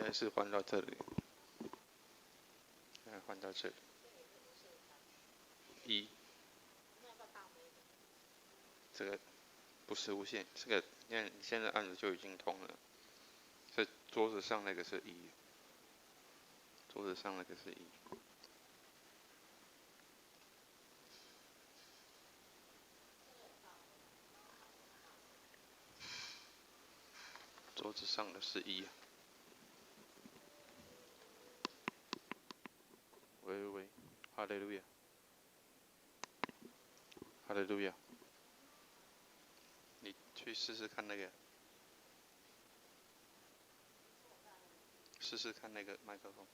该是换到这里，换到这里。1，这个不是无线，这个你现在按了就已经通了。这桌子上那个是1，桌子上那个是1。桌子上的是1。喂，哈利路亚，哈利路亚。你去试试看那个，试试看那个麦克风。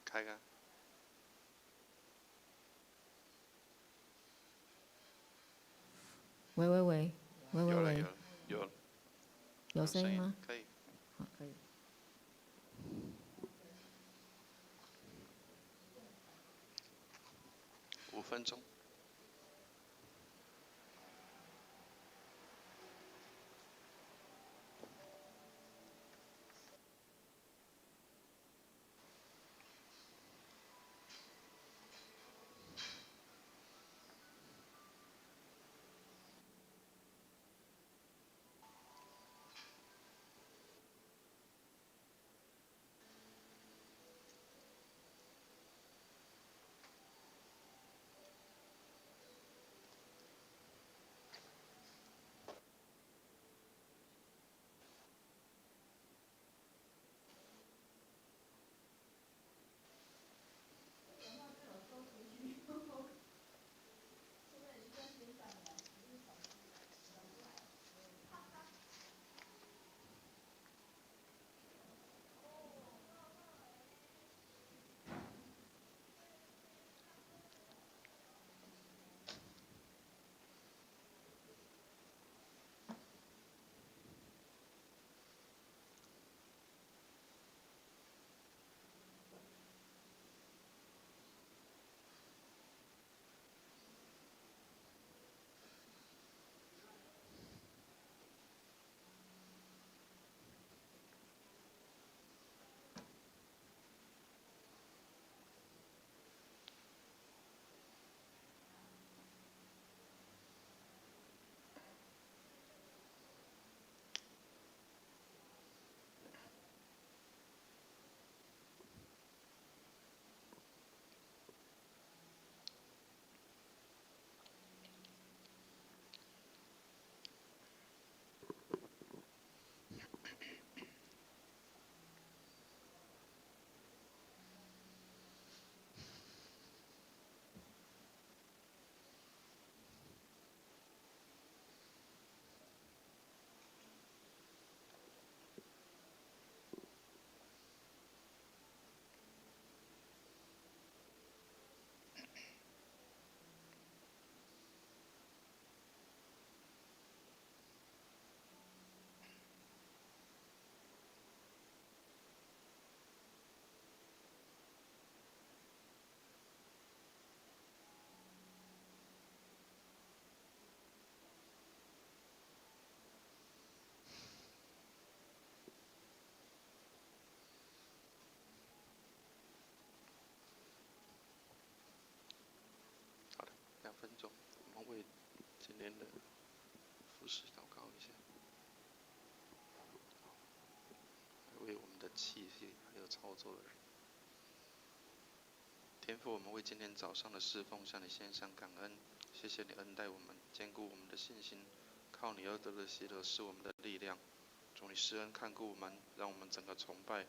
开开。喂，有声音吗？可以。好，可以。5分钟。2分钟，我们为今天的服事祷告一下，为我们的器械还有操作的人。天父，我们为今天早上的侍奉向你献上感恩，谢谢你恩待我们，坚固我们的信心，靠你而得的喜乐是我们的力量。主，你施恩看顾我们，让我们整个崇拜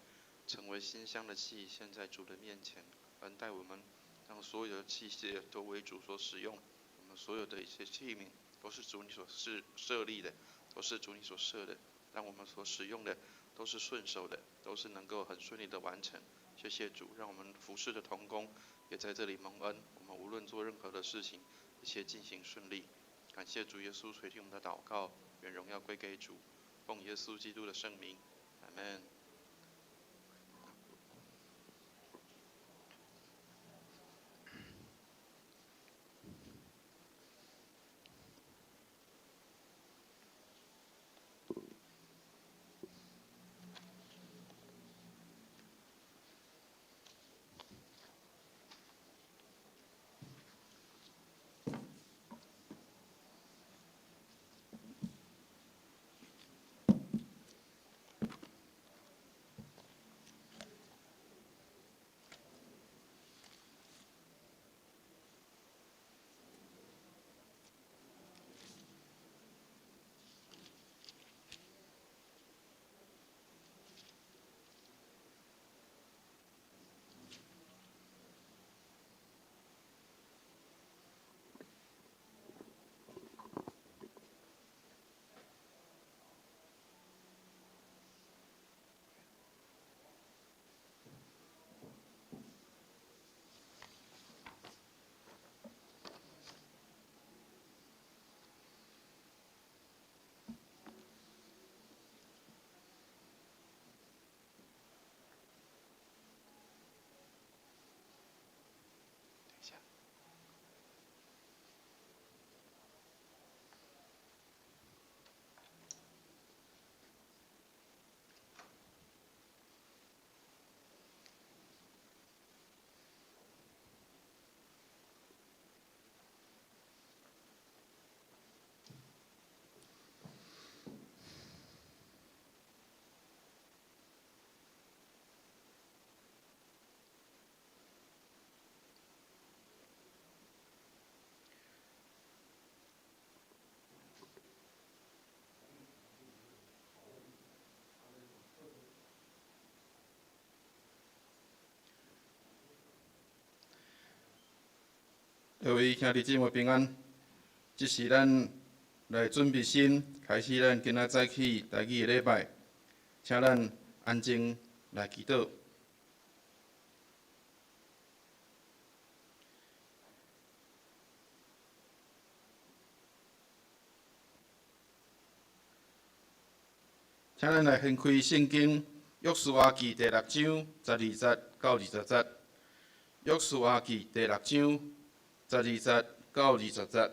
成为馨香的祭献在主的面前，恩待我们，让所有的器械都为主所使用。我们所有的一些器皿都是主你所设立的，都是主你所设的，让我们所使用的都是顺手的，都是能够很顺利的完成。谢谢主，让我们服事的同工也在这里蒙恩。我们无论做任何的事情，一切进行顺利。感谢主耶稣垂听我们的祷告，愿荣耀归给主。奉耶稣基督的圣名，阿们。各位兄弟姊妹平安。这是咱来准备心，开始咱今仔早起台语的礼拜，请咱安静来祈祷。请咱来掀开圣经《约书亚记》第6章12节到20节。《约书亚记》第6章12节到20节。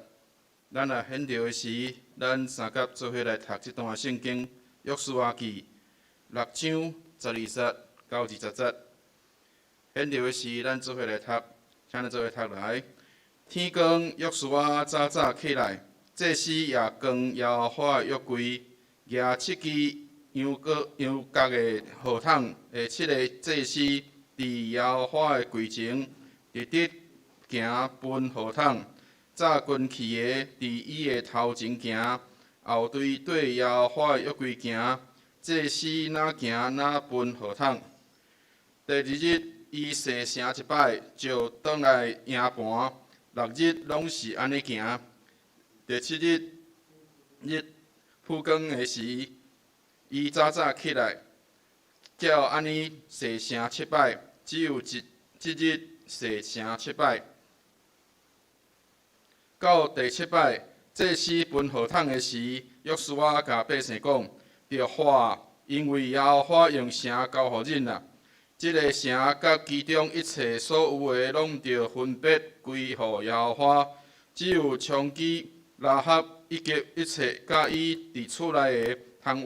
咱来显着的是，咱三甲做伙来读这段圣经《约书亚记》6章12节到20节。显着的是，咱做伙来读，请咱做伙读来。天光，约书亚早早起来，祭司也光耶和华约柜，举7支羊角的号筒的7个祭司，伫耶和华的柜前，直直行奔号筒。早军去的，伫伊的头前行，后对耶和华的约柜行。祭司哪行哪奔号筒。第2日，伊洗城1摆，就转来营盘。6日拢是安尼行。第7日曝光的时，伊早早起来，照安尼洗城7摆，只有这日洗城7摆。到第7摆，祭司奔号筒的时，约书亚甲百姓讲：着火，因为耶和华用城交互恁啦。这个城甲其中一切所有的，拢着分别归互耶和华，只有娼妓拉合以及一切甲伊伫厝内的通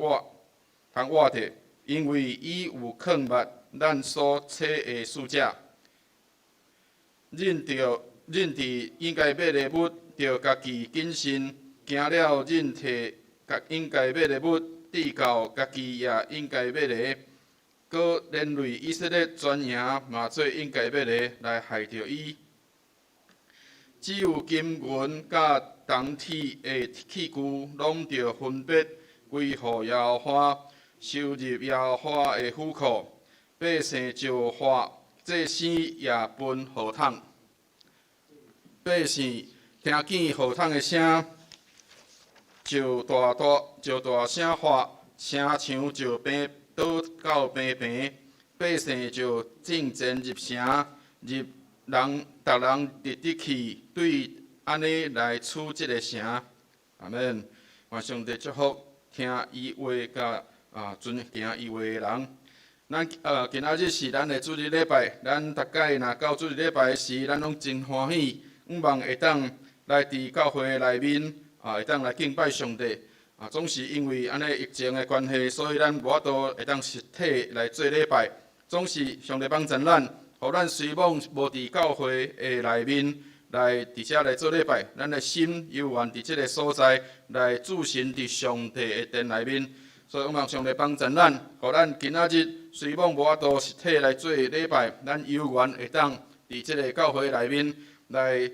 活着，因为伊有藏捌咱所册的使者。恁伫应该买的物，着家己谨慎，行了恁摕应该买的物，递到家己也应该买的。搁连累以色列全营嘛做应该买的来害着伊。只有金银甲铜铁的器具，拢着分别归乎耶和华，收入耶和华的府库。百姓就发，祭司也奔号筒。百姓听见号筒的声，就大声发，城墙就平倒到平平。百姓就进前入城，逐人直直去，对安尼来处这个城。阿们，愿上帝祝福听伊话甲遵行伊话的人。咱今仔日是咱的主日礼拜，咱大概若到主日礼拜时，咱拢真欢喜，盼望会当来伫教会内面会当来敬拜上帝。总是因为安尼疫情的关系，所以咱无法度会当实体来做礼拜。总是上帝帮助咱，互咱虽往无伫教会的内面来伫遮来做礼拜，咱的心犹原伫即个所在来驻神伫上帝的殿内面。所以我望上帝帮助咱，互咱今仔日虽往无法度实体来做礼拜，咱犹原会当伫即个教会内面来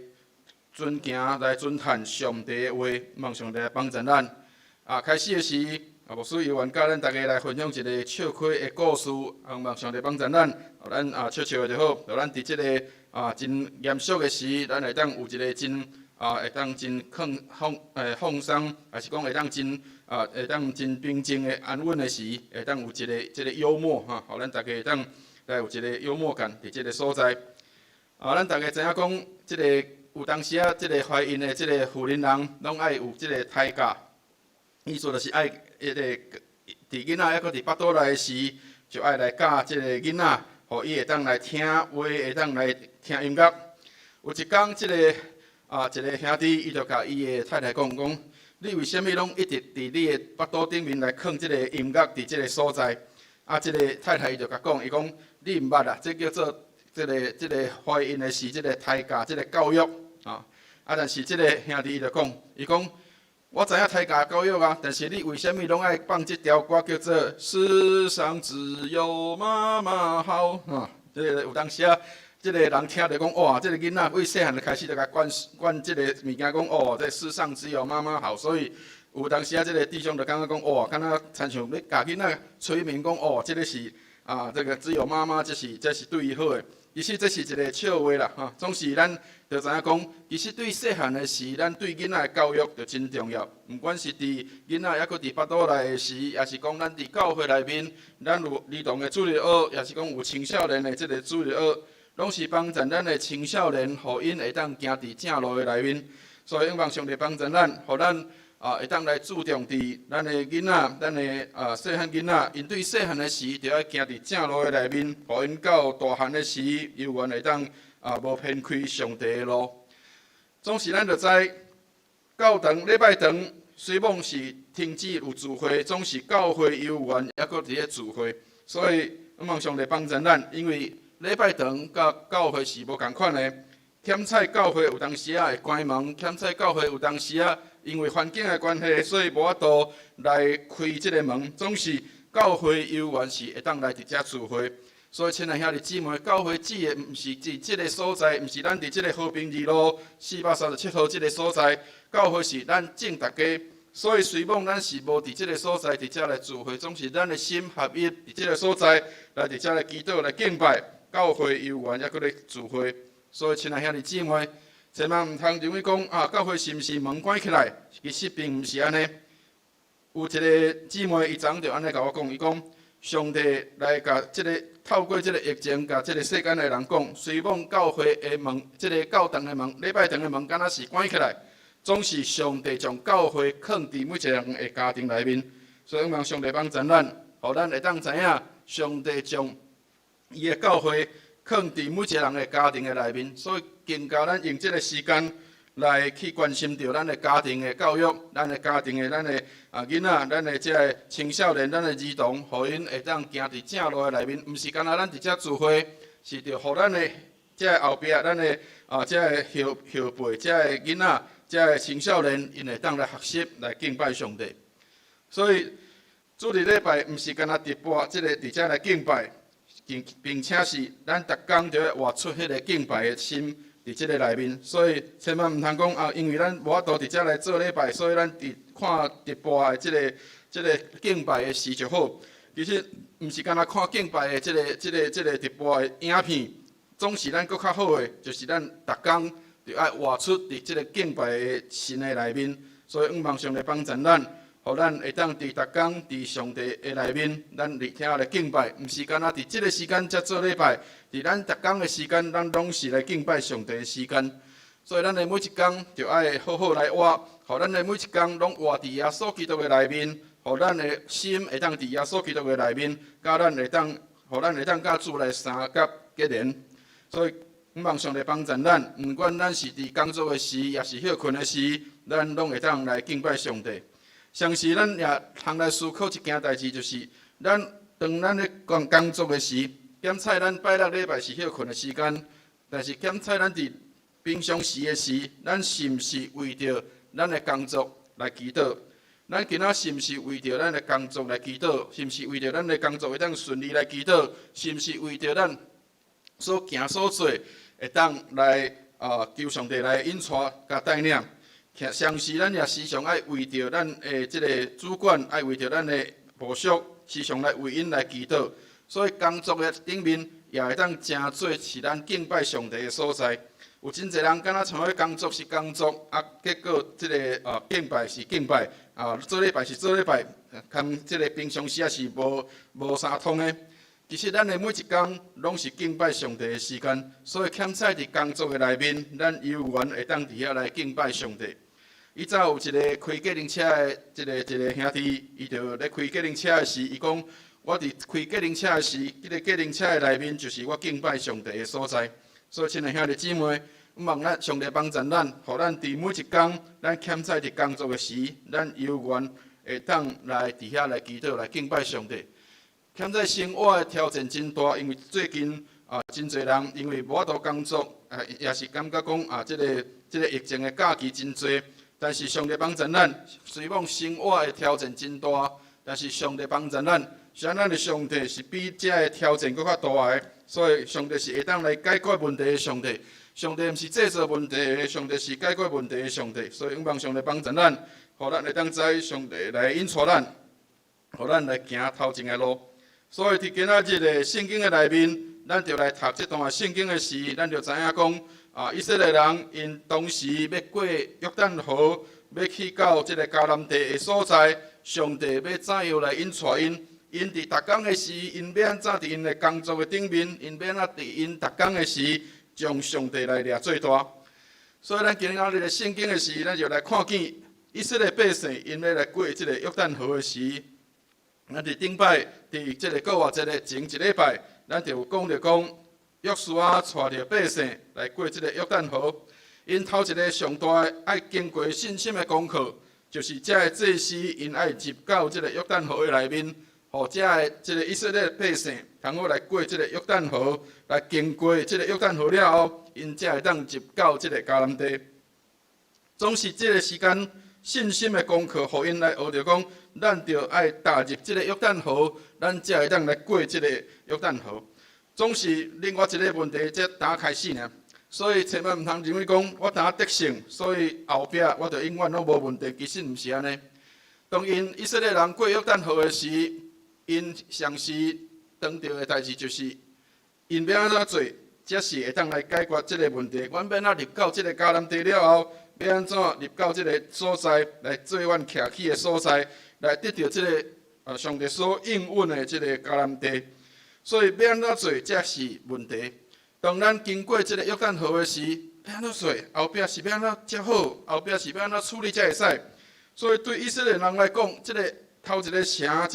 遵行、来遵探上帝的话。望上帝来帮助咱。开始的时，牧师犹原甲咱大家来分享一个笑亏的故事。望上帝帮助咱，互咱笑就好。互咱伫即个真严肃的时，咱会当有一个真会当真放松，还是讲会当真会当真平静的安稳的时，会当有一个幽默互咱大家会当来有一个幽默感伫即个所在。咱大家知影讲，即个有当时即个怀孕的即个妇人人，拢爱有即个胎教，意思就是爱迄个伫囡仔还阁伫腹肚内的时，就爱来教即个囡仔，互伊会当来听话，会当来听音乐。有一天，即个一个兄弟，伊就甲伊的太太讲，你为虾米拢一直伫你的腹肚顶面来放即个音乐伫即个所在？即个太太伊就甲讲，伊讲你毋捌啦，这叫做即个怀孕的时，即个胎教，即个教育但是即个兄弟伊就讲，伊讲我知影胎教教育但是你为虾米拢爱放即条歌叫做《世上只有妈妈好》即个有当时即个人听着讲，哇！即个囡仔为细汉就开始就甲灌即个物件，讲这世上只有妈妈好。所以有当时即个弟兄就感觉讲，哇！敢若亲像要教囡仔催眠讲，即个是这个只有妈妈才是对伊好的。其实这是一个笑话啦，总是咱就知影讲，其实对细汉的时，咱对囡仔的教育就真重要。毋管是伫囡仔抑搁伫巴肚内的时，也是讲咱伫教会内面，咱有儿童的主日学，也是讲有青少年的即个主日学，拢是帮助咱的青少年，互因会当行伫正路的内面。所以，希望上帝帮助咱，互咱会当来注重伫咱的囡仔，咱的细汉囡仔，因对细汉的时，就要行伫正路的内面，互因到大汉的时，犹原会当无偏开上帝的路。总是咱就知，教堂礼拜堂虽讲是停止有聚会，总是教会犹原还搁伫咧聚会。所以，希望上帝帮助咱，因为礼拜堂甲教会是无共款的。欠菜教会有当时会关门，欠菜教会有当时因为环境的关系，所以无法度来开即个门。总是教会犹原是会当来伫遮聚会。所以，亲爱兄弟姊妹，教会指的毋是伫即个所在，毋是咱伫即个和平二路437号即个所在。教会是咱正大家。所以，虽讲咱是无伫即个所在伫遮来聚会，总是咱的心合一伫即个所在来伫遮来祈祷来敬拜。教会犹原还搁咧聚会。所以，亲爱兄弟姊妹，千万毋通认为讲教会是毋是门关起来？其实并毋是安尼。有一个姊妹，伊昨昏就安尼甲我讲，伊讲上帝来甲透过即个疫情，甲即个世间的人讲，虽讲教会的门，即个教堂的门、礼拜堂的门，敢若是关起来，总是上帝将教会放伫每一个人的家庭内面。所以，希望上帝帮助咱，互咱会当知影，上帝将伊的教会放伫每一个人的家庭的内面，所以更加咱用这个时间来去关心到咱的家庭的教育，咱的家庭的咱的囡仔，咱的这个青少年，咱的儿童，互因会当行伫正路的内面，毋是干那咱伫遮聚会，是着互咱的这个后壁，咱的这个后辈，这个囡仔，这个青少年，因会当来学习来敬拜上帝。所以主日礼拜毋是干那直播，即个伫遮来敬拜。并且是咱逐工就要活出迄个敬拜的心伫即个内面，所以千万毋通讲因为咱无法度伫遮来做礼拜，所以咱看直播的即个敬拜的事就好。其实毋是干那看敬拜的即个直播的影片，总是咱搁较好的，就是咱逐工就要活出伫即个敬拜的心的内面。所以希望上帝帮助咱。互咱会当伫逐工伫上帝的内面，咱伫遐来敬拜，毋是干那伫即个时间才做礼拜，伫咱逐工的时间，咱拢是来敬拜上帝的时间。所以咱的每一工就爱好好来活，互咱的每一工拢活伫耶稣基督的内面，互咱的心会当伫耶稣基督的内面，甲咱会当，互咱会当甲主来相结结连。所以希望上帝帮助咱，毋管咱是伫工作的时，也是休困的时，咱拢会当来敬拜上帝。相时咱也通来思考一件代志，就是当咱咧工作的时，检菜咱拜六礼拜是休困的时间，但是检菜咱伫平常时的时，咱是毋是为着咱的工作来祈祷？咱今仔是毋是为着咱的工作来祈祷？是毋是为着咱的工作会当顺利来祈祷？是毋是为着咱所行所做会当来求上帝来引带甲带领？相时，咱也时常爱为着咱的即个主管，爱为着咱的部属，时常来为因来祈祷。所以工作的顶面也会当真做是咱敬拜上帝的所在。有真侪人敢若像迄工作是工作，结果即个敬拜是敬拜，做礼拜是做礼拜，跟即个平常时也是无相通的。其实咱的每一工拢是敬拜上帝的时间，所以欠在伫工作的内面，咱犹原会当伫遐来敬拜上帝。伊早有一个开计程车的一个兄弟，伊就咧开计程车的时，伊讲我伫开计程车的时，迄个计程车的内面就是我敬拜上帝的所在。所以，亲爱兄弟姊妹，希望咱上帝帮助咱，互咱伫每一工，咱欠在伫工作的时，咱犹原会当来伫遐来祈祷来敬拜上帝。欠在生活的挑战真大，因为最近真侪人因为无法度工作，也是感觉讲即个疫情的假期真多。但是上帝帮助咱，虽讲生活的挑战真大，但是上帝帮助咱，像咱的上帝是比这个挑战搁较大的，所以上帝是会当来解决问题的上帝。上帝毋是制造问题的，上帝是解决问题的上帝。所以希望上帝帮助咱，互咱会当知上帝来引带咱，互咱来行头前的路。所以伫今仔日的圣经的内面，咱就来读这段圣经的时，咱就知影讲，以色列人因当时要过约旦河，要去到这个迦南地的所在，上帝要怎样来引带因？因伫逐工的时，因要安怎伫因的工作的顶面，因要安怎伫因逐工的时，将上帝来掠做大。所以咱今仔日的圣经的时，咱就来看见以色列百姓因要来过这个约旦河的时。咱伫顶摆，伫即个过节的前一礼拜，咱就有讲约书亚带着百姓来过即个约旦河。因头一个上大爱经过信心的功课，就是遮个祭司因爱入到即个约旦河的内面，互遮个即个以色列百姓通好来过即个约旦河，来经过即个约旦河了后，因才会当入到即个迦南地。总是即个时间。信心的功课，互因来学着讲，咱着爱踏入即个约旦河，咱才会当来过即个约旦河。总是另外一个问题，才打开始呢。所以千万毋通认为讲我打得胜，所以后壁我着永远拢无问题。其实毋是安尼。当因以色列人过约旦河的时，因上时当着的代志就是，因要安怎做，才是会当来解决即个问题。阮要安怎入到即个迦南地了后。要安怎入到即个所在，来做阮徛起的所在，来得到即个上帝所应允的即个迦南地。所以要安怎做才是问题。当咱经过即个约旦河的时，要安怎做？后壁是要安怎才好？后壁是要安怎处理才会使？所以对以色列人来讲，即个头一个城，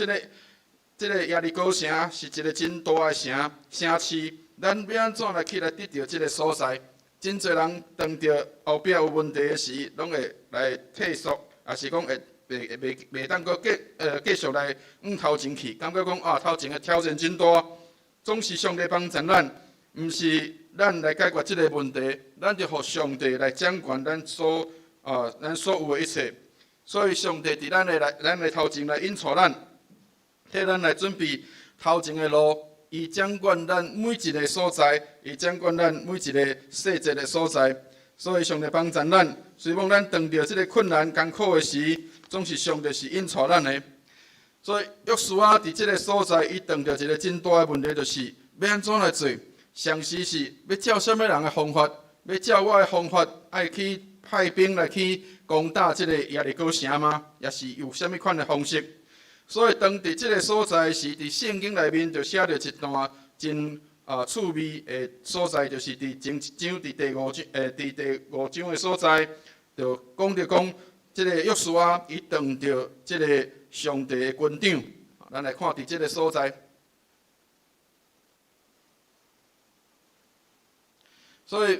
即个耶利哥城是一个真大的城市。咱要安怎来去来得到即个所在？真侪人当着后壁有问题的时，拢会来退缩，也是讲会袂当搁继续来头前去，感觉讲头前的挑战真大，总是上帝帮助咱，毋是咱来解决即个问题，咱就互上帝来掌管咱所有的一切。所以上帝伫咱的头前来引带咱，替咱来准备头前的路。伊掌管咱每一个所在，伊掌管咱每一个细节的所在，所以上帝帮助咱。虽然咱遇到这个困难艰苦的时，总是上帝是引带咱的。所以约书亚伫这个所在，伊遇到一个真大的问题，就是要安怎来做？上时是要照什么人的方法？要照我的方法，爱去派兵来去攻打这个耶利哥城吗？也是有什么款的方式？所以，当伫即个所在时，伫圣经内面就写着一段真趣味的所在，就是伫前一章伫第五章的所在，就讲即个约书亚伊遇着即个上帝的军长。咱来看伫即个所在，所以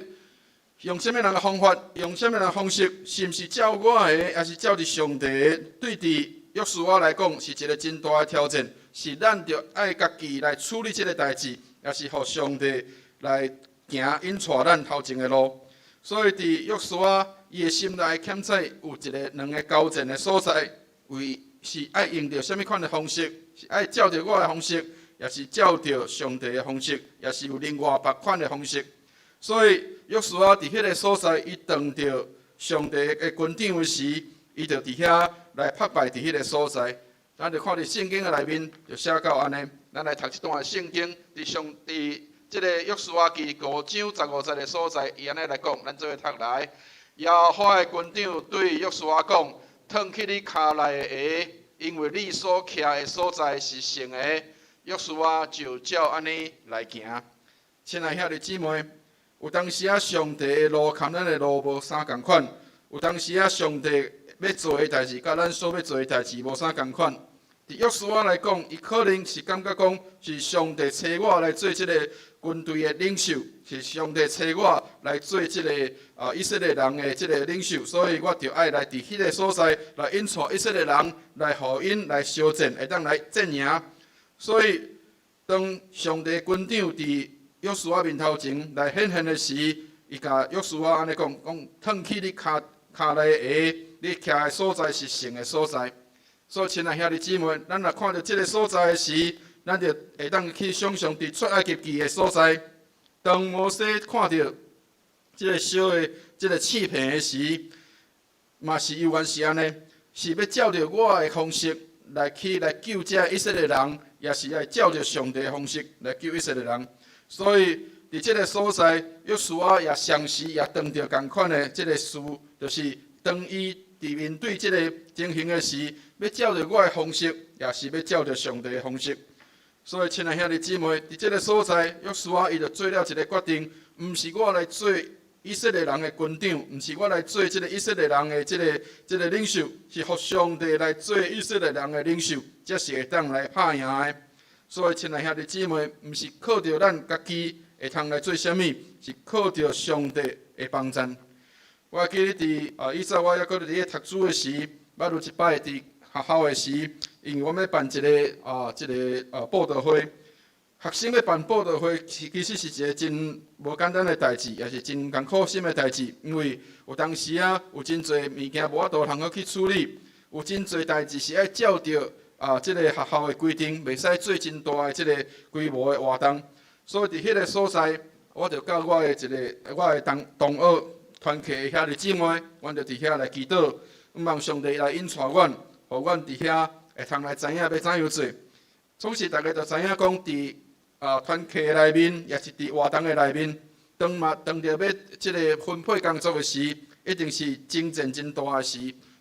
用什么人的方法，用什么人的方式，是毋是照我的，还是照着上帝的？对伫约书亚来讲，是一个真大的挑战，是咱着爱家己来处理即个代志，也是互上帝来行引带咱头前的路。所以伫约书亚伊的心内欠债有两个交战的所在，是爱用着什么款的方式？是爱照着我的方式，也是照着上帝的方式，也是有另外别款的方式。所以约书亚伫迄个所在，伊遇着上帝的军长的时，伊就伫遐。来拍败伫迄个所在，咱就看伫圣经的内面就写到安尼。咱来读一段圣经，伫即个约书亚记5章15节的所在，伊安尼来讲，咱做伙读来。耶和华的军长对约书亚讲：脱去你骹内的鞋，因为你所徛的所在是圣的。约书亚就照安尼来行。亲爱兄弟姊妹，有当时上帝的路跟咱的路无啥共款，有当时上帝要做的代志，甲咱所要做的代志无啥共款。伫约书亚来讲，伊可能是感觉讲是上帝找我来做即个军队的领袖，是上帝找我来做即个以色列人的即个领袖，所以我就爱来伫迄个所在来引带以色列人来互因来相战，会当来战赢。所以当上帝军长伫约书亚面头前来显现的时，伊甲约书亚安尼讲：脱去你骹内的鞋。你徛的所在是圣的所在，所以亲爱兄弟姊妹，咱若看到即个所在的时，咱就会当去想象伫出埃及记的所在。当摩西看到即个小的即个刺片的时，嘛是有原是安尼，是要照着我的方式来救遮以色列人，也是爱照着上帝的方式来救以色列人。所以伫即个所在，约书亚也相时也当着共款的即个事，就是当伊伫面对即个情形的时，要照着我的方式，也是要照着上帝的方式。所以，亲爱兄弟姊妹，伫即个所在，约书亚伊就做了一个决定，毋是我来做以色列人的军长，毋是我来做即个以色列人的即个领袖，是互上帝来做以色列人的领袖，才是会当来拍赢的。所以，亲爱兄弟姊妹，毋是靠着咱家己会通来做啥物，是靠着上帝的帮助。我记得伫以前我还搁伫咧读书的时，捌有一摆伫学校的时，因为我们要办一个报道会，学生要办报道会，其实是一个真无简单的代志，也是真艰苦心的代志。因为有当时有真侪物件无法度通去处理，有真侪代志是爱照着即个学校的规定，袂使做真大的即个规模的活动。所以伫迄个所在，我就甲我的同学团契的兄弟姊妹，阮就伫遐来祈祷，望上帝来引带阮。互阮伫遐会通来知影要怎样做。总是大家都知影讲，伫团契的内面，也是伫活动的内面，当着要即个分配工作的时，一定是争战真大的时。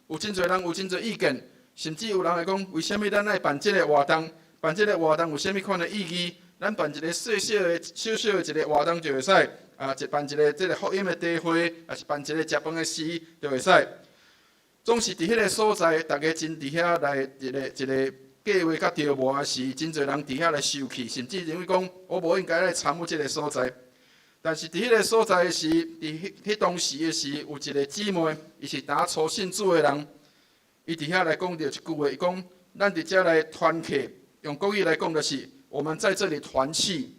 有真侪人有真侪意见，甚至有人会讲，为什物咱爱办即个活动？办即个活动有啥物款的意义？咱办一个小小的一个活动就会使，办一个即个福音的茶会，也是办一个食饭的事就会使。总是伫迄个所在，大家真伫遐来一个计划甲条模的时，真侪人伫遐来受气，甚至认为讲我无应该来参与即个所在。但是伫迄个所在的时，伫迄当时的时，有一个姊妹，伊是打初信主的人，伊伫遐来讲着一句话，伊讲：咱伫遮来团契，用国语来讲的是，我们在这里团契，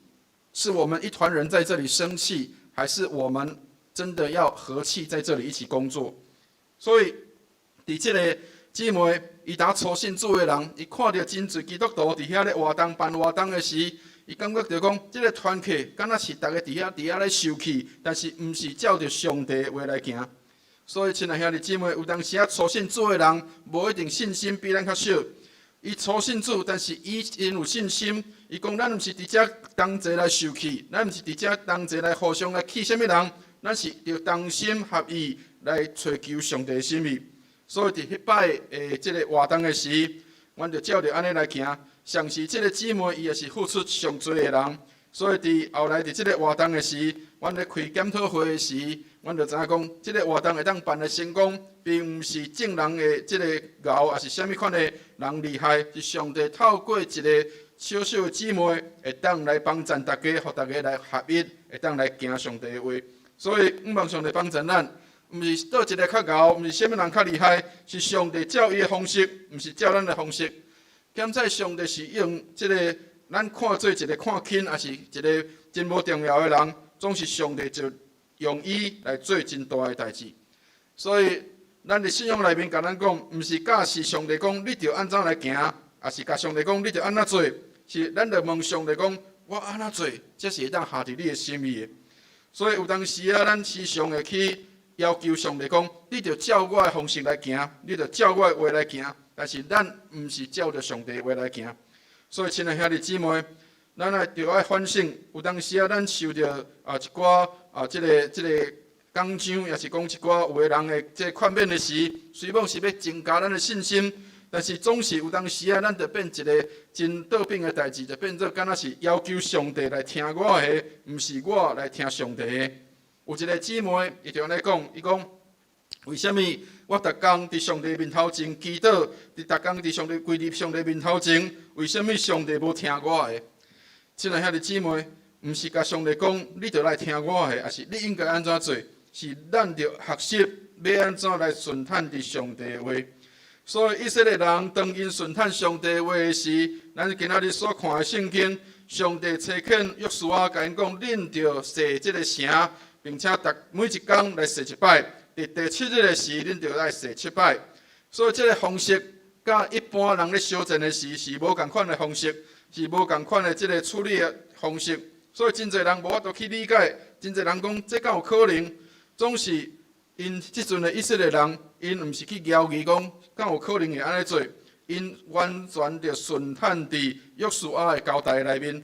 是我们一团人在这里生气，还是我们真的要和气在这里一起工作？所以。伫即个姊妹，伊打初信主的人，伊看到真侪基督徒伫遐咧活动办活动的时，伊感觉着讲，即个团契敢若是大家伫遐咧受气，但是毋是照着上帝的话来行。所以，亲爱兄弟姊妹，有当时初信主的人，无一定信心比咱较少。伊初信主，但是伊因有信心，伊讲咱毋是伫遮同齐来受气，咱毋是伫遮同齐来互相来气啥物人，咱是着同心合意来追求上帝的心意。所以伫迄摆的即个活动的时，阮就照着安尼来行。像是即个姊妹，伊也是付出上多的人。所以伫后来伫即个活动的时，阮咧开检讨会的时，阮就知影讲，即个活动会当办的成功，并毋是众人的即个熬，也是啥物款的人厉害，是上帝透过一个小小的姊妹，会当来帮助大家，互大家来合一，会当来行上帝的话。所以，望上帝帮助咱。毋是倒一个较牛，毋是啥物人较厉害，是上帝照伊的方式，毋是照咱的方式。检在上帝是用即个咱看做一个看轻，也是一个真无重要的人，总是上帝就用伊来做真大的代志。所以，咱的信仰内面甲咱讲，毋是假是上帝讲你着安怎来行，也是甲上帝讲你着安怎做，是咱着问上帝讲，我安怎做，才是会当合伫你的心意的。所以有当时咱时常会去。要求上帝讲，你着照我的方式来行，你着照我的话来行，但是咱毋是照着上帝的话来行。所以，亲爱兄弟姊妹，咱着爱反省，有当时咱受着一寡即个讲章，也是讲一寡有个人的即个劝勉的时，虽讲是要增加咱的信心，但是总是有当时咱着变一个真倒病的代志，就变做敢若是要求上帝来听我的，毋是我来听上帝的。有一个姊妹，伊就安尼讲，伊讲为什么我逐工伫上帝面头前祈祷，逐工伫上帝跪伫上帝面头前，为什么上帝无听我的？亲爱兄弟姊妹，毋是甲上帝讲，你着来听我的，也是你应该安怎做？是咱着学习要安怎来顺探伫上帝的话。所以以色列人当因顺探上帝的话的时，咱今仔日所看的圣经，上帝差遣约书亚甲因讲，恁着设即个城。并且每一工来洗一摆，伫第7日的时，恁就来洗7摆。所以，这个方式甲一般人咧修正的时是无共款的方式，是无共款的这个处理的方式。所以，真侪人无法度去理解，真侪人讲这敢有可能？总是因即阵的以色列人，因毋是去怀疑讲敢有可能会安尼做，因完全着顺产伫约书亚的交代内面。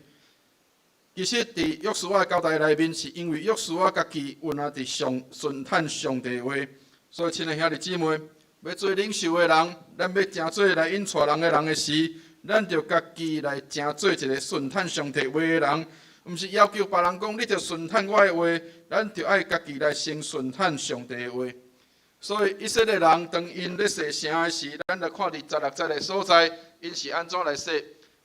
其实伫约书亚的交代内面，是因为约书亚家己有那伫顺产上帝的话，所以亲爱兄弟姊妹，要做领袖的人，咱要真做来引带人的人的时，咱着家己来真做一个顺产上帝话的人，毋是要求别人讲你着顺产我的话，咱着爱家己来先顺产上帝的话。所以以色列人当因咧洗城的时，咱来看伫16节的所在，因是安怎来洗？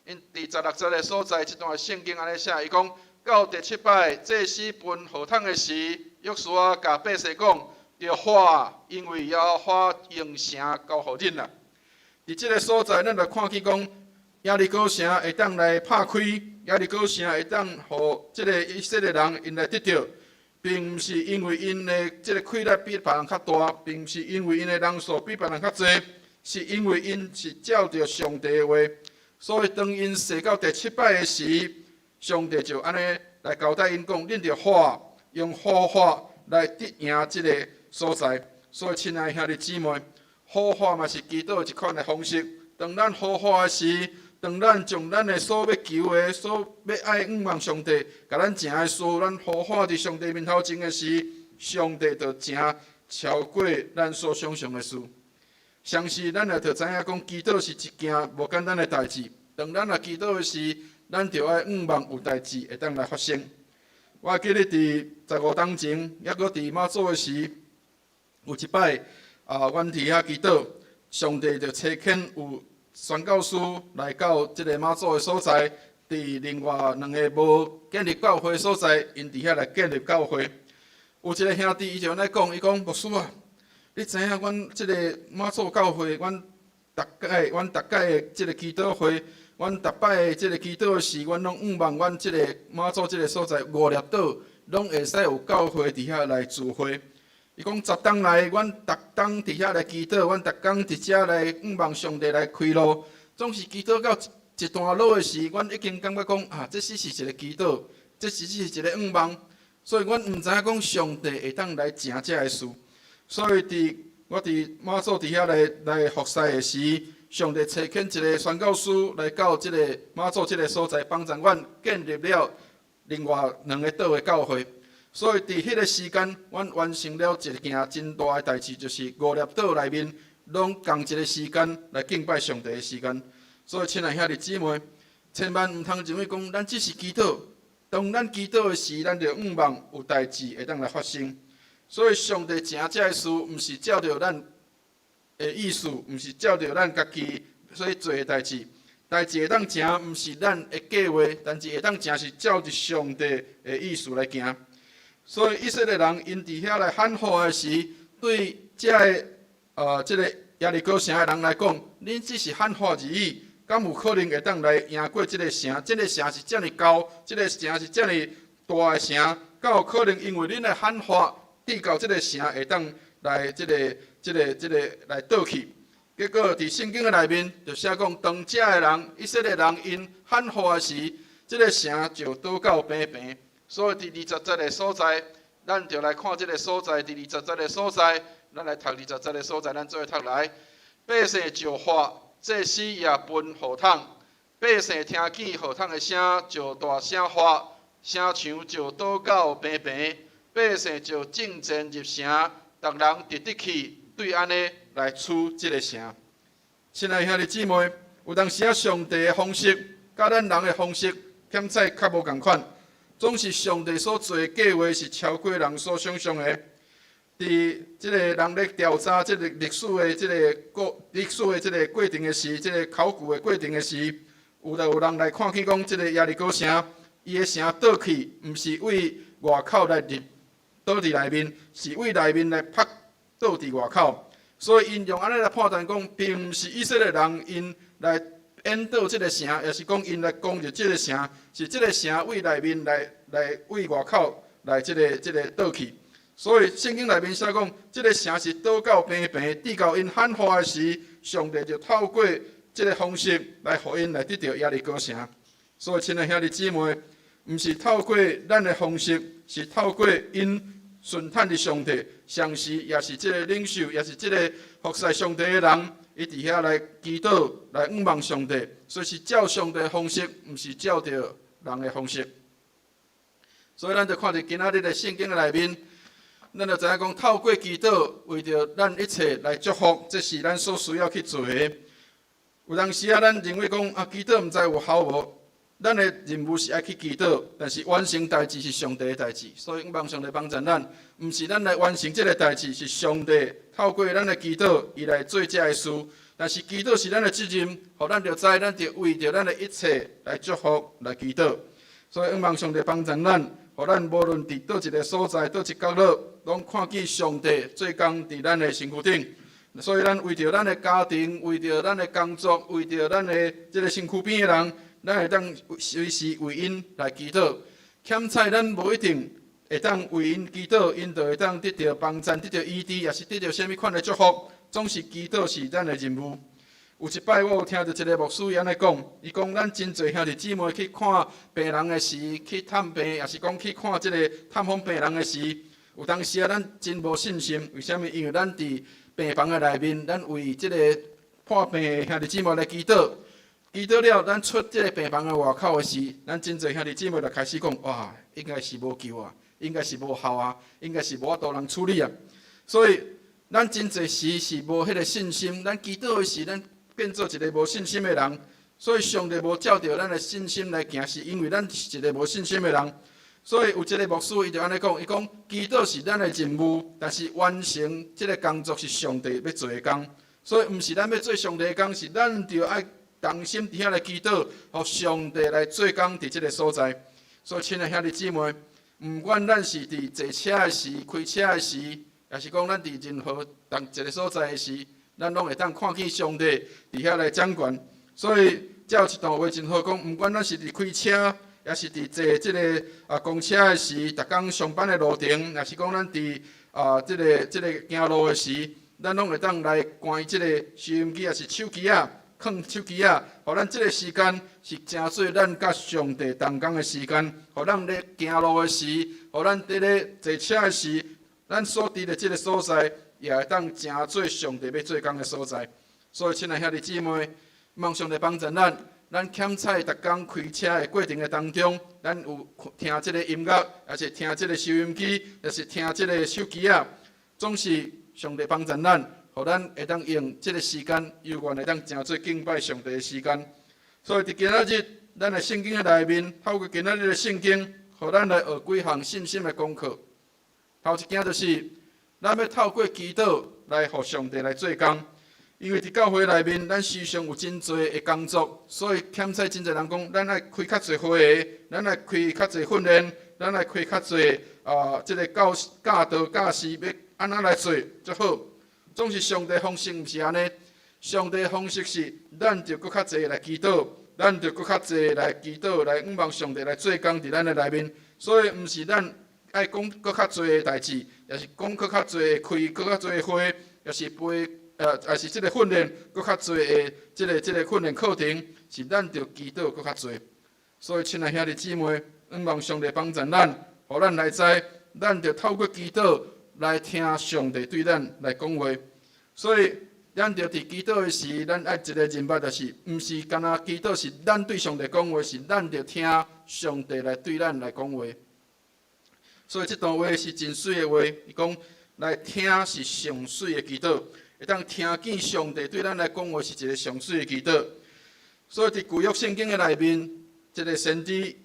因伫16节的所在，这段圣经安尼写，伊讲到第7摆祭司分河桶的时，约书亚甲百姓讲，着花，因为要花用城交互恁啦。伫即个所在，咱来看去讲，耶利哥城会当来拍开，耶利哥城会当互即个以色列人因来得到，并毋是因为因的即个气力比别人较大，并毋是因为因的人数比别人较侪，是因为因是照着上帝的话。所以当因洗到第7摆的时，上帝就安尼来交代因讲，恁着用好法来得赢即个所在。所以亲爱兄弟姊妹，好法嘛是祈祷一款的方式。当咱好法的时，当咱将咱的所要求的、所要爱望上帝，甲咱诚的事，咱好法伫上帝面头前的时，上帝就诚超过咱所想象的事。相信咱也着知影讲，祈祷是一件无简单的代志。当咱若祈祷的时，咱着爱望有代志会当来发生。我记得伫15当前，抑搁伫马祖的时，有一摆阮伫遐祈祷，上帝就差遣有宣教师来到即个马祖的所在，伫另外2个无建立教会的所在，因伫遐来建立教会。有一个兄弟伊就安尼讲，伊讲牧师啊。你知影，阮即个马祖教会，阮逐届的即个祈祷会，阮逐摆的即个祈祷时，阮拢望阮即个马祖即个所在5粒岛，拢会使有教会伫遐来聚会。伊讲10冬来，阮逐冬伫遐来祈祷，阮逐工伫遮来望上帝来开路。总是祈祷到一段落的时，阮已经感觉讲这是一个祈祷，这是一个望。所以阮毋知影讲上帝会当来成遮个事。所以我伫马祖伫遐来服侍的时，上帝差遣一个宣教师来到即个马祖即个所在，帮助阮建立了另外2个岛的教会。所以伫迄个时间，阮完成了一件真大的代志，就是5粒岛内面拢共一个时间来敬拜上帝的时间。所以亲爱兄弟姊妹，千万毋通认为讲咱只是祈祷，当咱祈祷的时，咱就望有代志会当来发生。所以上帝成这个事，毋是照着咱的意思，毋是照着咱家己所做的代志。代志会当成，毋是咱的计划，但是会当成是照着上帝的意思来行。所以以色列人因伫遐来喊话的时，对这个即个耶利哥城的人来讲，恁只是喊话而已，敢有可能会当来赢过即个城？即个城是遮尔高，即个城是遮尔大的城，敢有可能因为恁的喊话？地到即个城会当来即个来倒去，结果伫圣经的内面就写讲，当遮的人以色列人因喊话时，即个城就倒到平平。所以伫20节的所在，咱就来看即个所在。伫20节的所在，咱来读20节的所在，咱做读来。百姓就发，祭司也分河桶，百姓听见河桶的声，就大声发，城墙就倒到平平。百姓就进前入城，逐人直去，对安尼来处即个城。亲爱兄弟姊妹，有当时上帝的方式，甲咱人的方式，欠载较无共款。总是上帝所做的计划是超过人所想象的。伫即个人咧调查即个历史的即个过程的时，即个考古的过程的时，有人来看去讲，即个耶利哥城，伊的城倒去，毋是为外口来入。倒伫内面，是为内面来拍倒伫外口，所以因用安尼来判断讲，并毋是以色列人因来引导即个城，也是讲因来攻入即个城，是即个城为内面来为外口来即个倒去。所以圣经内面写讲，即个城是倒到平平，直到因喊话的时，上帝就透过即个方式来互因来得到耶利哥城。所以亲爱兄弟姊妹，毋是透过咱的方式，是透过因顺产的上帝，上时也是即个领袖，也是即个服侍上帝的人，伊伫遐来祈祷，来仰望上帝，所以是照上帝的方式，毋是照着人的方式。所以咱就看到今仔日的圣经内面，咱就知影讲，透过祈祷，为着咱一切来祝福，这是咱所需要去做的。有当时啊，咱认为讲啊，祈祷毋知有效无？咱的任务是爱去祈祷，但是完成代志是上帝的代志，所以望上帝帮助咱，毋是咱来完成这个代志，是上帝透过咱的祈祷，伊来做这个事。但是祈祷是咱的责任，互咱着知，咱着为着咱的一切来祝福来祈祷。所以望上帝帮助咱，互咱无论伫倒一个所在、倒一角落，拢看见上帝做工伫咱的身躯顶。所以咱为着咱的家庭，为着咱的工作，为着咱的这个身躯边的人。咱会当随时为因来祈祷，欠菜咱无一定会当为因祈祷，因就会当得到帮助、得到医治，也是得到什么款的祝福。总是祈祷是咱的任务。有一摆我有听到一个牧师安尼讲，伊讲咱真侪兄弟姊妹去看病人的时，去探病，也是讲去看这个探访病人的时，有当时啊咱真无信心，为什么？因为咱伫病房的内面，咱为这个破病的兄弟姊妹来祈祷。祈祷了，咱出这个病房的外口的时，咱真侪兄弟姊妹就开始讲：哇，应该是无救啊，应该是无效啊，应该是无法度人处理啊。所以，咱真侪时是无迄个信心。咱祈祷的时，咱变做一个无信心的人。所以，上帝无照着咱的信心来行，是因为咱是一个无信心的人。所以，有一个牧师伊就安尼讲：伊讲祈祷是咱的任务，但是完成这个工作是上帝要做的工。所以，毋是咱要做上帝的工，是咱着爱。同心伫遐来祈祷，互上帝来做工伫即个所在。所以，亲爱兄弟姊妹，毋管咱是伫坐车的时、开车的时，也是讲咱伫任何一个所在的时，咱拢会当看见上帝伫遐来掌管。所以，才有一段话真好讲，毋管咱是伫开车，也是伫坐即个公车的时，逐工上班的路程，也是讲咱伫即个行路的时，咱拢会当来关即个收音机，也是手机啊。放手机啊，互咱即个时间是真做咱甲上帝同工的时间，互咱咧行路的时，互咱伫咧坐车的时，咱所伫的即个所在，也会当真做上帝要做工的所在。所以，亲爱兄弟姊妹，望上帝帮助咱，咱欠菜逐工开车的过程的当中，咱有听即个音乐，也是听即个收音机，也是听即个手机啊，总是上帝帮助咱。互咱会当用即个时间，犹原会当真做敬拜上帝的时间。所以伫今仔日，咱的圣经的内面，透过今仔日的圣经，互咱来学几项信心的功课。头一件就是，咱要透过祈祷来互上帝来做工。因为伫教会内面，咱时常有真侪的工作，所以欠债真侪人讲，咱爱开较侪会，咱爱开较侪训练，咱爱开较侪即个教导教师要安怎来做最好。总是上帝方式，毋是安尼。上帝方式是，咱着搁较侪来祈祷，咱着搁较侪来祈祷，来仰望上帝来做工伫咱的内面。所以，毋是咱爱讲搁较侪的代志，也是讲搁较侪开搁较侪会，也是也是即个训练搁较侪的即个训练课程，是咱着祈祷搁较侪。所以，亲爱兄弟姊妹，仰望上帝帮助咱，互咱来知，咱着透过祈祷。来听上帝对咱来讲话，所以咱着伫祈祷的时，咱爱一个认识，就是毋是干那祈祷是咱对上帝讲话，是咱着听上帝来对咱来讲话。所以这段话是真水的话，伊讲来听是上水的祈祷，会当听见上帝对咱来讲话是一个上水的祈祷。所以伫旧约圣经的内面，一个先知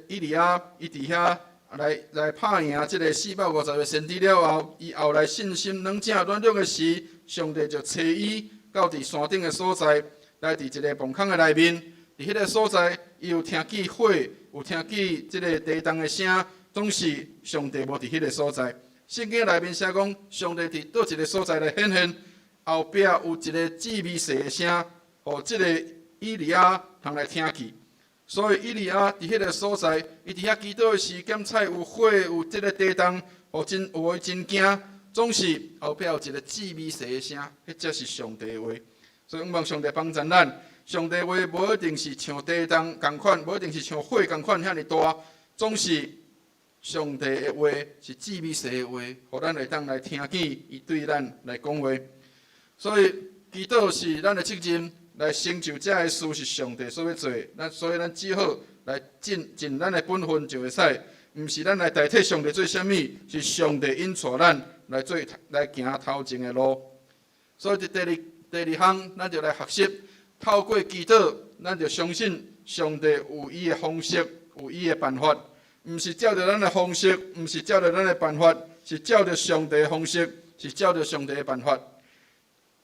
以利亚，伊伫遐。来拍赢即个450个先知了后，伊后来信心软正软弱的时，上帝就找伊到伫山顶的所在，来伫一个墓坑的内面，伫迄个所在，伊有听见火，有听见即个地动的声，总是上帝无伫迄个所在。圣经内面写讲，上帝伫倒一个所在来显现，后壁有一个姊妹细的声，互即个以利亚通来听见。所以以利亚伫迄个所在，伊伫遐祈祷的时，检采有火，有即个地动，互伊真惊。总是后壁有一个姊妹细的声，迄才是上帝的话。所以仰望上帝帮助咱，上帝的话无一定是像地动共款，无一定是像火共款遐尼大，总是上帝的话是姊妹细的话，互咱会当来听见伊对咱来讲话。所以祈祷是咱的责任，来成就这个事是上帝所要做的，所以咱只好来尽咱的本分就会使，毋是咱来代替上帝做啥物，是上帝引带咱来行头前的路。所以第二项，咱就来学习，透过祈祷，咱就相信上帝有伊的方式，有伊的办法，毋是照着咱的方式，毋是照着咱的办法，是照着上帝的方式，是照着上帝的办法。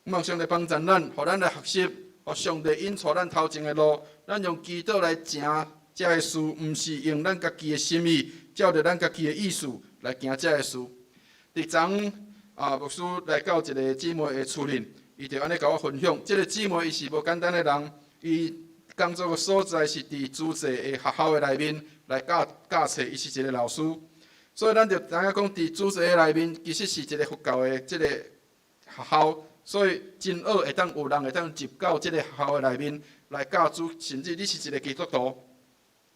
望上帝帮助咱，互咱来学习，互上帝引带咱头前的路。咱用祈祷来行这个事，毋是用咱家己的心意，照着咱家己的意思来行这个事。伫昨牧师来到一个姊妹的厝里，伊就安尼甲我分享，这个姊妹伊是无简单的人，伊工作的所在是伫主治的学校的内面来教册，伊是一个老师。所以咱就知影讲，伫主治的内面，其实是一个佛教的这个学校。所以真好，会当有人会当入到这个学校的内面来教主，甚至你是一个基督徒。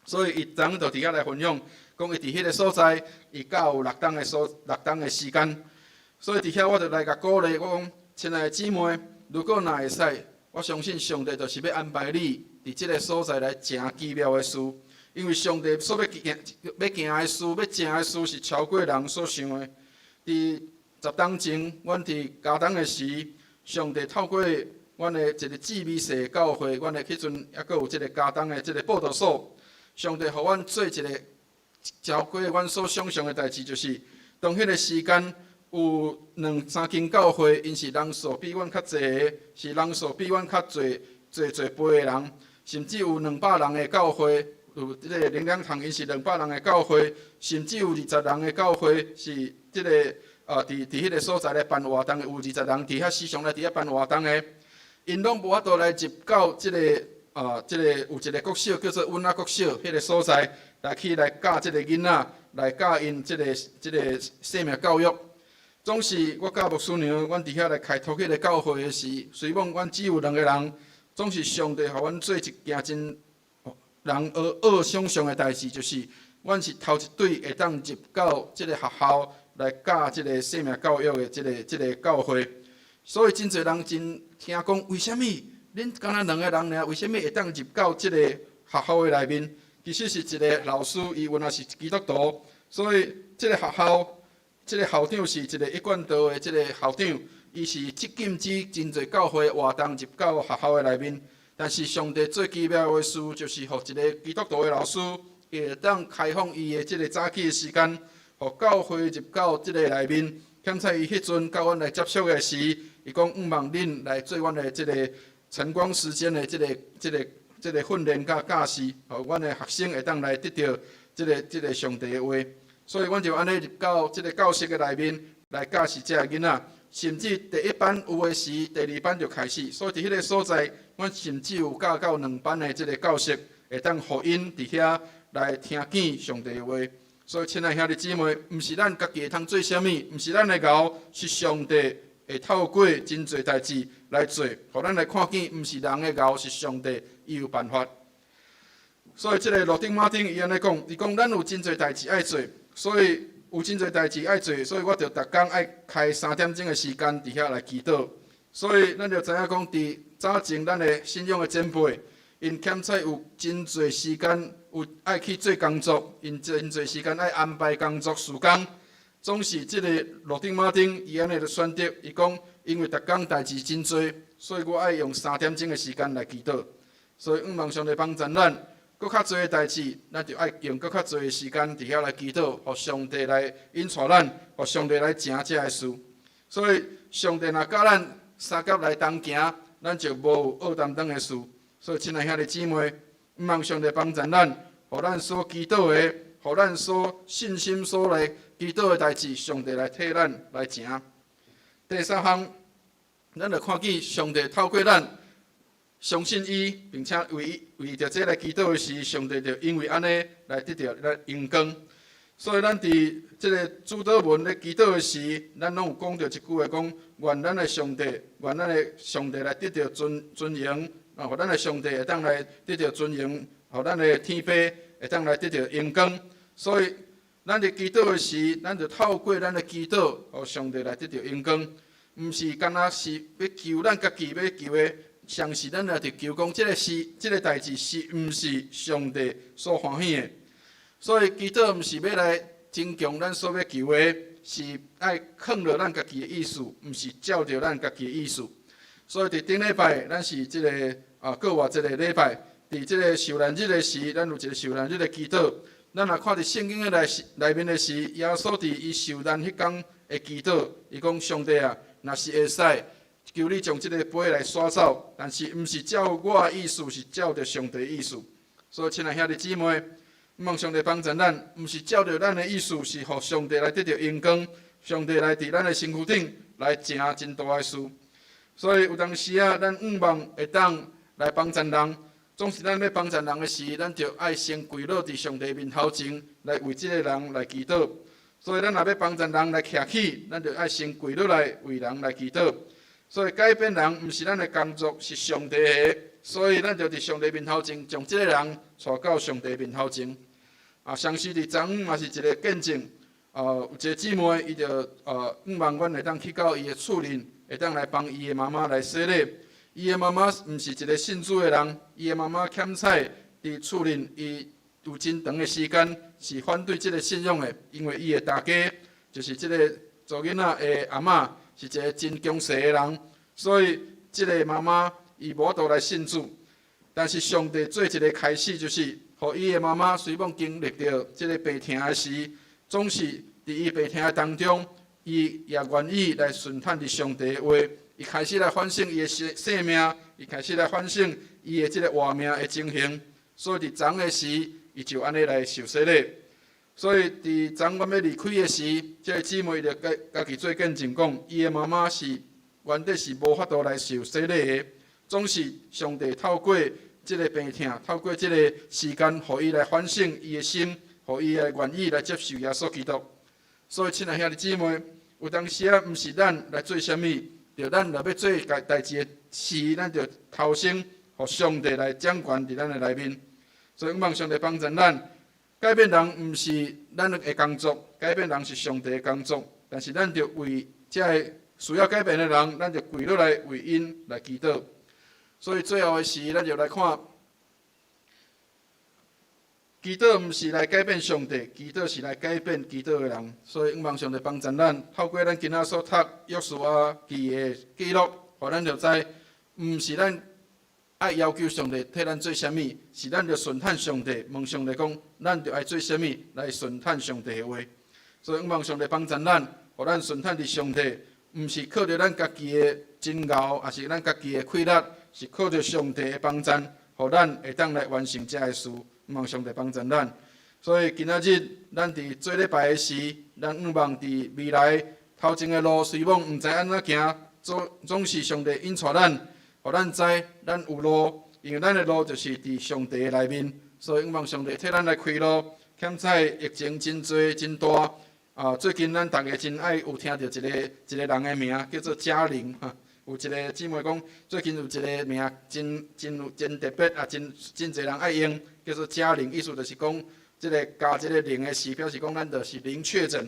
所以伊昨就伫遐来分享，讲伊伫迄个所在，伊教有6档的时间。所以伫遐我就来甲鼓励，我讲，亲爱的姊妹，如果若会使，我相信上帝就是要安排你伫即个所在来行奇妙的事，因为上帝所要行的事，要行的事是超过人所想的。伫10档前，阮伫加东的时，上帝透过阮的一个姊妹社教会，阮的迄阵还佫有即个加东的即个报道所，上帝互阮做一个超过阮所想象的代志，就是当迄个时间有2-3间教会，因是人数比阮较济的，是人数比阮较济倍的人，甚至有200人的教会，有即个灵粮堂，因是200人的教会，甚至有20人的教会，是即个。伫迄个所在咧办活动，有20人伫遐时常咧伫遐办活动的，因拢无法度来入到即个有一个国小叫做温雅国小迄个所在来教即个囡仔，来教因即个生命教育。总是我甲牧师娘，阮伫遐来开拓迄个教会的时，虽望阮只有2个人，总是上帝互阮做一件真人恶想象的代志，就是阮是头一对会当入到即个学校。来教即个生命教育的即个教会，所以真侪人真听讲，为虾米恁敢若2个人尔？为虾米会当入到即个学校的内面？其实是一个老师，伊原来是基督徒，所以即个学校，即个校长是一个一贯道的即个校长，伊是禁止真侪教会活动入到学校的内面。但是上帝最奇妙的事，就是互一个基督徒的老师，伊会当开放伊的即个早起的时间。互教会入到即个内面，兼且伊迄阵甲阮来接触的时，伊讲毋望恁来做阮的即个晨光时间的即个训练甲教示，互阮的学生会当来得到即个上帝的话。所以阮就安尼入到即个教室的内面来教示这囡仔，甚至第1班有的时，第2班就开始。所以伫迄个所在，阮甚至有教到2班的即个教室，会当互因伫遐来听见上帝的话。所以，亲爱兄弟姊妹，毋是咱家己会通做啥物，毋是咱会熬，是上帝会透过真侪代志来做，互咱来看见，毋是人的熬，是上帝伊有办法。所以，即个路顶马丁伊安尼讲，伊讲咱有真侪代志爱做，所以有真侪代志爱做，所以我着逐工爱开3点钟的时间伫遐来祈祷。所以，咱着知影讲，伫早前咱的信仰的前辈，因欠债有真侪时间。有爱去做工作，因真侪时间爱安排工作时间，总是即个路顶马丁伊安尼就选择，伊讲因为逐工代志真多，所以我爱用3点钟的时间来祈祷。所以望上帝帮助咱，搁较多的代志，咱就爱用搁较多的时间伫遐来祈祷，互上帝来引带咱，互上帝来行这个事。所以上帝若教咱三脚来同行，咱就无有恶担当的事。所以亲爱兄弟姊妹。望上帝帮助咱，互咱所祈祷的，互咱所信心所来祈祷的代志，上帝来替咱来行。第3项，咱着看见上帝透过咱相信伊，并且为着这来祈祷的时，上帝就因为安尼来得到咱荣光。所以咱伫这个主祷文咧祈祷的时，咱拢有讲到一句话，讲愿咱的上帝来得到尊荣。互咱的上帝会当来得到尊荣，互咱的天父会当来得到荣光。所以，咱伫祈祷的时，咱就透过咱的祈祷，互上帝来得到荣光。毋是干那是要求咱家己要求的，上是咱也着求讲，即个代志是毋是上帝所欢喜的。所以祈祷毋是要来增强咱所要求的，是爱放落咱家己的意思，毋是照着咱家己的意思。所以伫顶礼拜，咱是即个过偌一个礼拜，伫即个受难日的时，咱有一个受难日的祈祷。咱若看伫圣经的内面的时，耶稣伫伊受难迄天的祈祷，伊讲上帝啊，若是会使，求你将即个杯来刷走，但是毋是照我的意思，是照着上帝的意思。所以，亲爱兄弟姊妹，望上帝帮助咱，毋是照着咱的意思，是互上帝来得到荣光，上帝来伫咱的身躯顶来成真大的事。所以有当时啊，咱望会当来帮助人，总是咱要帮助人的时，咱就爱先跪落伫上帝面头前，来为即个人来祈祷。所以咱若要帮助人来徛起，咱就爱先跪落来为人来祈祷。所以改变人毋是咱的工作，是上帝的。所以咱就伫上帝面头前，将即个人带到上帝面头前。上次伫昨午嘛是一个见证，有一个姊妹，伊就望阮会当去到伊的厝里。会当来帮伊的妈妈来洗礼。伊的妈妈毋是一个信主的人，伊的妈妈欠菜伫厝里，伊有真长的时间是反对即个信仰的，因为伊的大家就是即个做囡仔的阿嬷是一个真强势的人，所以即个妈妈伊无度来信主。但是上帝做一个开始，就是互伊的妈妈虽然经历着即个病痛的时，总是伫伊病痛的当中。伊也愿意来顺探伫上帝的话，伊开始来反省伊的性命，伊开始来反省伊的即个活命的情形。所以伫昨的时，伊就安尼来受洗礼。所以伫昨阮要离开的时，即个姊妹就家己做见证讲，伊的妈妈是原底是无法度来受洗礼的，总是上帝透过即个病痛，透过即个时间，互伊来反省伊的心，互伊来愿意来接受耶稣基督。所以，亲爱兄弟姊妹，有当时啊，毋是咱来做啥物，着咱若要做代志的事，咱着头先互上帝来掌权伫咱的内面。所以，望上帝帮助咱，改变人毋是咱的工作，改变人是上帝的工作。但是，咱着为这个需要改变的人，咱着跪落来为因来祈祷。所以，最后的时，咱就来看。祈祷毋是来改变上帝，祈祷是来改变祈祷的人。所以，望上帝帮助咱，透过咱今仔所读约书亚记的记录，互咱就知，毋是咱爱要求上帝替咱做啥物，是咱着顺探上帝，问上帝讲，咱着爱做啥物来顺探上帝的话。所以，望上帝帮助咱，互咱顺探伫上帝，毋是靠着咱家己的真熬，也是咱家己的气力，是靠着上帝的帮助，互咱会当来完成这个事。望上帝帮助咱，所以今仔日咱伫做礼拜的时，咱望伫未来头前的路，虽然毋知安怎行，总是上帝引带咱，互咱知咱有路，因为咱的路就是伫上帝的内面，所以望上帝替咱来开路。欠彩疫情真多真大，最近咱大家真爱有听到一个人的名叫做嘉玲哈。有一个姊妹讲，最近有一个名真特别真侪人爱用，叫做嘉零，意思就是讲，即个加即个零的时，表示讲咱就是零确诊。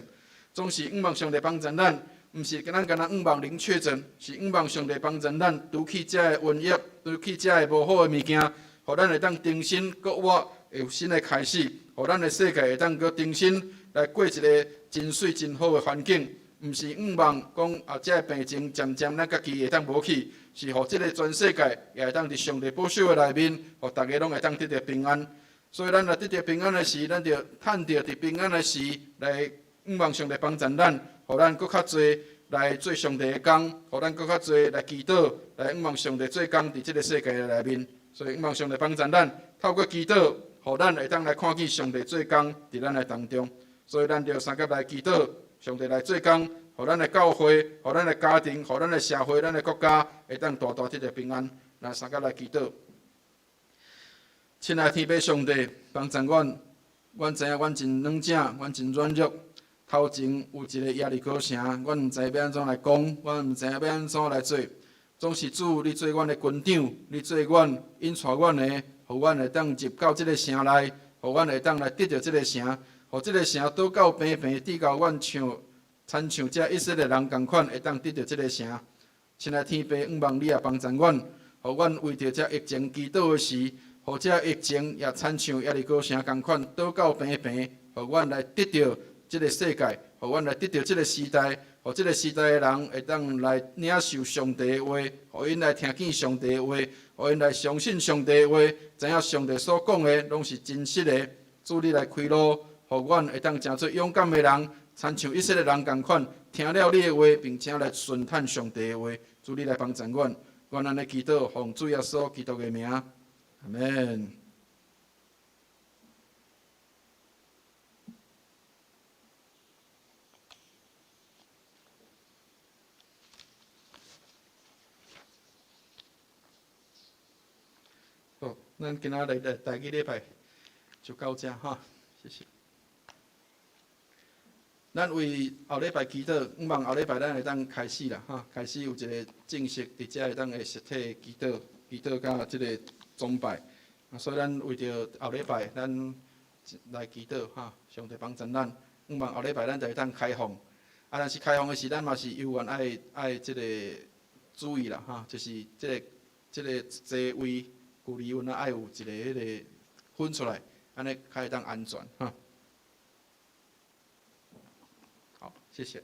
总是望上帝帮助咱，毋是咱干那望零确诊，是望上帝帮助咱，拄起遮个瘟疫，拄起遮个无好的物件，互咱会当重新搁活，有新的开始，互咱的世界会当搁重新来过一个真水真好的环境。毋是望讲这个病情渐渐咱家己会当无去，是互即个全世界也会当伫上帝保守的内面，互大家拢会当得到平安。所以咱若得到平安的时，咱就趁着伫平安的时来望上帝帮助咱，互咱搁较侪来做上帝的工，互咱搁较侪来祈祷，来望上帝做工伫即个世界的内面。所以望上帝帮助咱，透过祈祷，互咱会当来看见上帝做工伫咱的当中。所以咱就三甲来祈祷。上帝来做工，互咱的教会，互咱的家庭，互咱的社会，咱的国家会当大大得到平安。咱三甲来祈祷。亲爱的天父上帝，帮助阮，阮知影阮真软正，阮真软弱。头前有一个压力高城，阮毋知要安怎来讲，阮毋知要安怎来做。总是主，你做阮的军长，你做阮引带阮的，互阮会当入到即个城内，互阮会当来得到即个城。互即个城倒到平平，抵到阮像亲像这以色列人共款，会当得到这个城。亲爱天父，望你也帮助阮，互阮为着这疫情祈祷的时，互这疫情也亲像耶利哥城共款，倒到平平，互阮来得到这个世界，互阮来得到这个时代，互这个时代的人会当来领受上帝的话，互因来听见上帝的话，互因来相信上帝的话，知影上帝所讲的拢是真实的。主你来开路，互阮会当成做勇敢的人，亲像以色列人共款，听了你的话，并且来顺探上帝的话。主你来帮助阮，阮安尼祈祷，奉主耶稣基督的名，阿门。好，咱今仔日的第几礼拜就到这哈，谢谢。咱为后礼拜祈祷，望后礼拜咱会当开始啦哈，开始有一个正式伫遮会当的实体祈祷甲即个崇拜。所以咱为着后礼拜咱来祈祷哈，上帝帮助咱。望后礼拜咱就会当开放，但是开放的时，咱嘛是犹原爱即个注意啦哈，就是即个座位距离阮爱有一个迄个分出来，安尼较会当安全哈。好，谢谢。